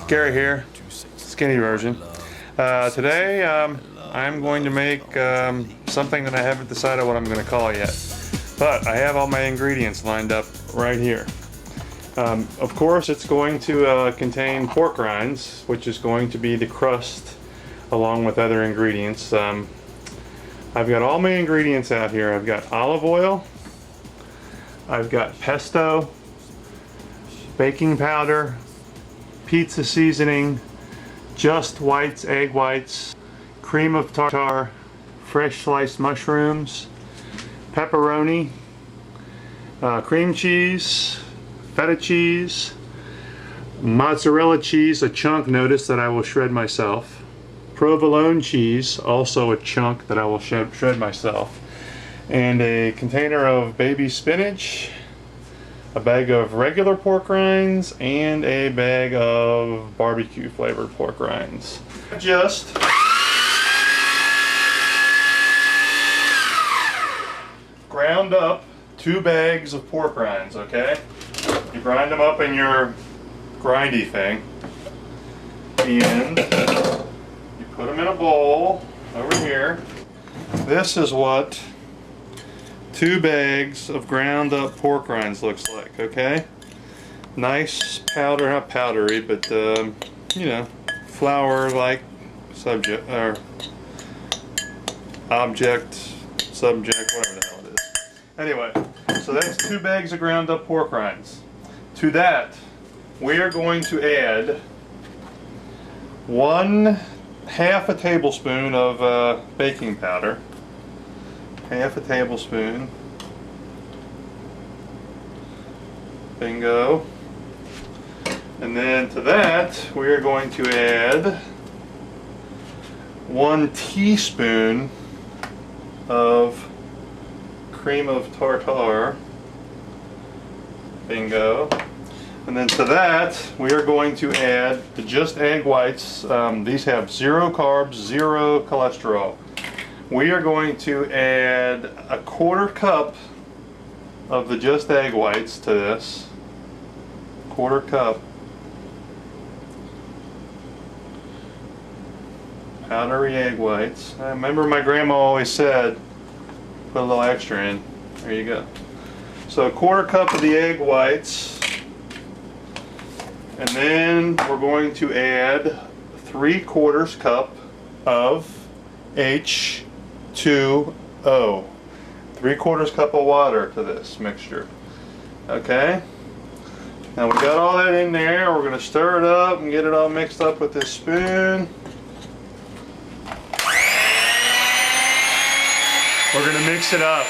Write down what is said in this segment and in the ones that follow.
Gary here, skinny version. Today I'm going to make something that I haven't decided what I'm going to call yet. But I have all my ingredients lined up right here. Of course it's going to contain pork rinds, which is going to be the crust along with other ingredients. I've got all my ingredients out here. I've got olive oil, I've got pesto, baking powder, pizza seasoning, just whites, egg whites, cream of tartar, fresh sliced mushrooms, pepperoni, cream cheese, feta cheese, mozzarella cheese, a chunk, notice that I will shred myself, provolone cheese, also a chunk that I will shred myself, and a container of baby spinach, a bag of regular pork rinds, and a bag of barbecue flavored pork rinds. Just ground up 2 bags of pork rinds, okay? You grind them up in your grindy thing, and you put them in a bowl over here. This is what 2 bags of ground up pork rinds looks like, okay? Nice powder, not powdery, but you know, flour-like subject, or object, subject, whatever the hell it is. Anyway, so that's 2 bags of ground up pork rinds. To that, we are going to add 1/2 a tablespoon of baking powder. 1/2 a tablespoon. Bingo. And then to that, we are going to add 1 teaspoon of cream of tartar. Bingo. And then to that, we are going to add the just egg whites. These have 0 carbs, 0 cholesterol. We are going to add 1/4 cup of the just egg whites to this. 1/4 cup. Powdery egg whites. I remember my grandma always said, put a little extra in. There you go. So 1/4 cup of the egg whites. And then we're going to add 3/4 cup of H2O. 3/4 cup of water to this mixture. Okay? Now we got all that in there. We're going to stir it up and get it all mixed up with this spoon. We're going to mix it up.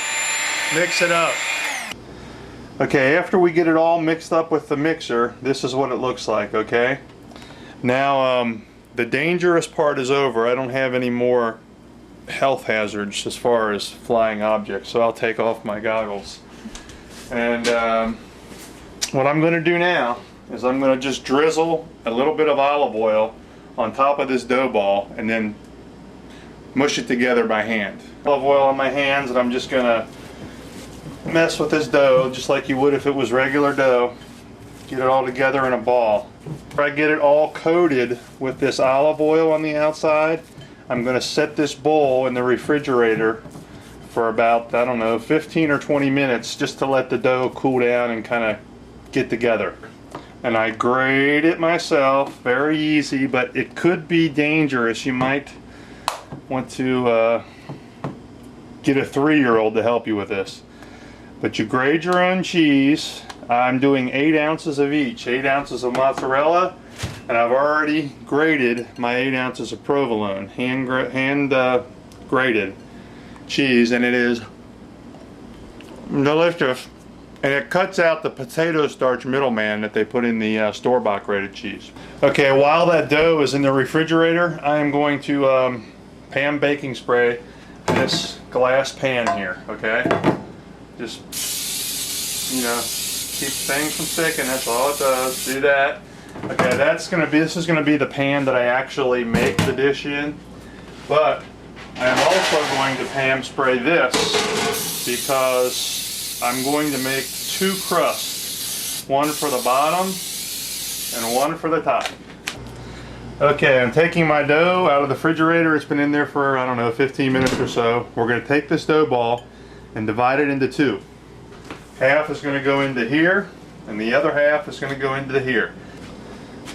Mix it up. Okay, after we get it all mixed up with the mixer, this is what it looks like, okay? Now, the dangerous part is over. I don't have any more health hazards as far as flying objects, so I'll take off my goggles. And what I'm going to do now is I'm going to just drizzle a little bit of olive oil on top of this dough ball and then mush it together by hand. Olive oil on my hands, and I'm just going to mess with this dough just like you would if it was regular dough. Get it all together in a ball. After I get it all coated with this olive oil on the outside, I'm going to set this bowl in the refrigerator for about, I don't know, 15 or 20 minutes just to let the dough cool down and kind of get together. And I grate it myself, very easy, but it could be dangerous. You might want to get a 3-year-old to help you with this. But you grade your own cheese. I'm doing 8 ounces of each. 8 ounces of mozzarella, and I've already grated my 8 ounces of provolone, hand grated cheese, and it is delicious. And it cuts out the potato starch middleman that they put in the store-bought grated cheese. Okay, while that dough is in the refrigerator, I am going to pan baking spray this glass pan here, okay? Just, you know, keep things from sticking, that's all it does. Do that. Okay, this is gonna be the pan that I actually make the dish in. But I am also going to pan spray this because I'm going to make 2 crusts. One for the bottom and one for the top. Okay, I'm taking my dough out of the refrigerator. It's been in there for, I don't know, 15 minutes or so. We're going to take this dough ball and divide it into two. Half is going to go into here, and the other half is going to go into here.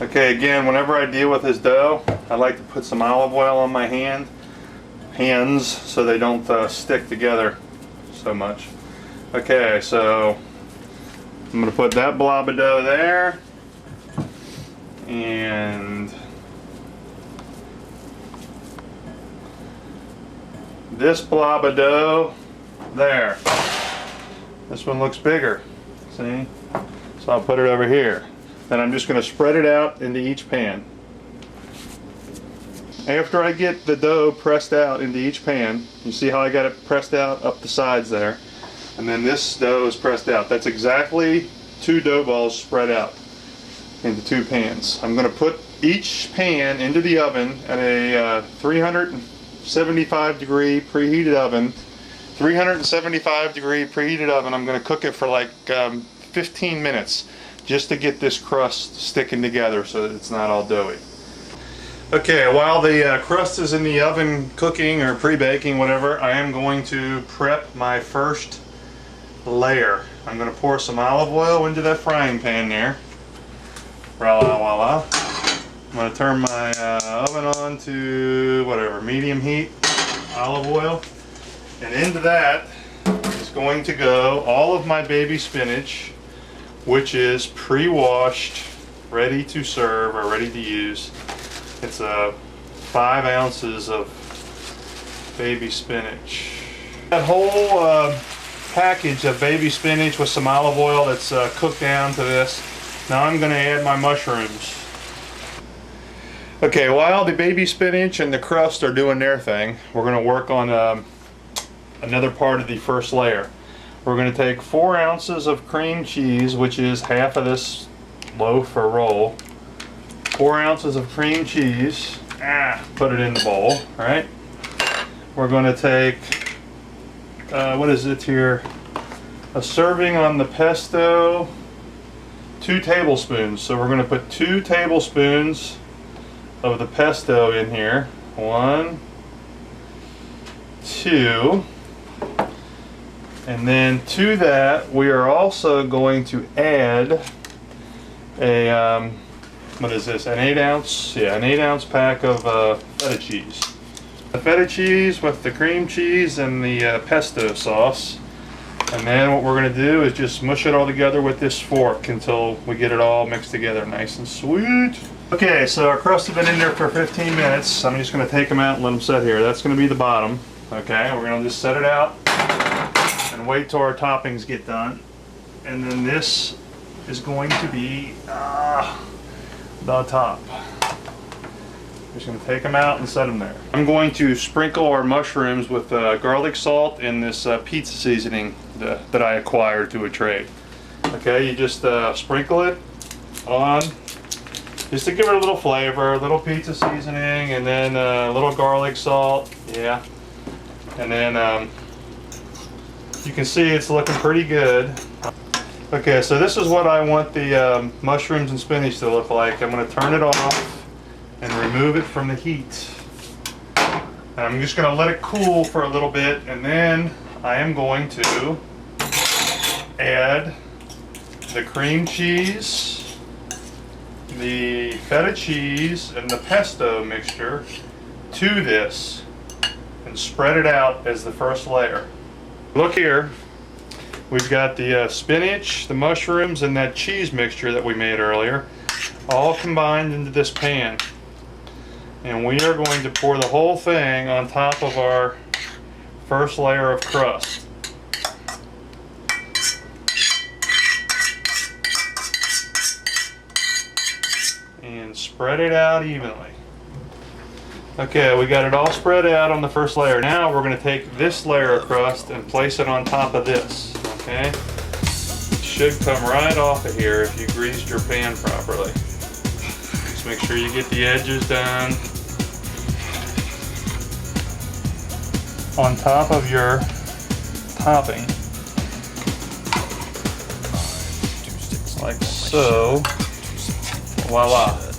Okay, again, whenever I deal with this dough, I like to put some olive oil on my hands so they don't stick together so much. Okay, so I'm going to put that blob of dough there, and this blob of dough there. This one looks bigger, see? So I'll put it over here. Then I'm just going to spread it out into each pan. After I get the dough pressed out into each pan, you see how I got it pressed out up the sides there, and then this dough is pressed out. That's exactly 2 dough balls spread out into 2 pans. I'm going to put each pan into the oven at a 375 degree preheated oven. 375 degree preheated oven. I'm going to cook it for like 15 minutes just to get this crust sticking together so that it's not all doughy. Okay, while the crust is in the oven cooking or pre-baking, whatever, I am going to prep my first layer. I'm going to pour some olive oil into that frying pan there. Voila, voila. I'm going to turn my oven on to whatever, medium heat, olive oil. And into that is going to go all of my baby spinach, which is pre-washed, ready to serve or ready to use. It's 5 ounces of baby spinach. That whole package of baby spinach with some olive oil that's cooked down to this. Now I'm going to add my mushrooms. Okay, while the baby spinach and the crust are doing their thing, we're going to work on another part of the first layer. We're going to take 4 ounces of cream cheese, which is half of this loaf or roll. 4 ounces of cream cheese. Put it in the bowl, right? We're going to take, what is it here? A serving on the pesto, 2 tablespoons. So we're going to put 2 tablespoons of the pesto in here. 1, 2. And then to that, we are also going to add a, what is this, an 8 ounce? Yeah, an 8 ounce pack of feta cheese. The feta cheese with the cream cheese and the pesto sauce. And then what we're going to do is just mush it all together with this fork until we get it all mixed together nice and sweet. Okay, so our crust has been in there for 15 minutes. I'm just going to take them out and let them set here. That's going to be the bottom. Okay, we're going to just set it out and wait till our toppings get done. And then this is going to be the top. Just going to take them out and set them there. I'm going to sprinkle our mushrooms with garlic salt and this pizza seasoning that I acquired to a trade. Okay, you just sprinkle it on just to give it a little flavor, a little pizza seasoning, and then a little garlic salt. Yeah, and then you can see it's looking pretty good. Okay, so this is what I want the mushrooms and spinach to look like. I'm going to turn it off and remove it from the heat. And I'm just going to let it cool for a little bit, and then I am going to add the cream cheese, the feta cheese, and the pesto mixture to this and spread it out as the first layer. Look here, we've got the spinach, the mushrooms, and that cheese mixture that we made earlier all combined into this pan. And we are going to pour the whole thing on top of our first layer of crust. And spread it out evenly. Okay, we got it all spread out on the first layer. Now we're going to take this layer of crust and place it on top of this. Okay? It should come right off of here if you greased your pan properly. Just make sure you get the edges done. On top of your topping, like so. Voila.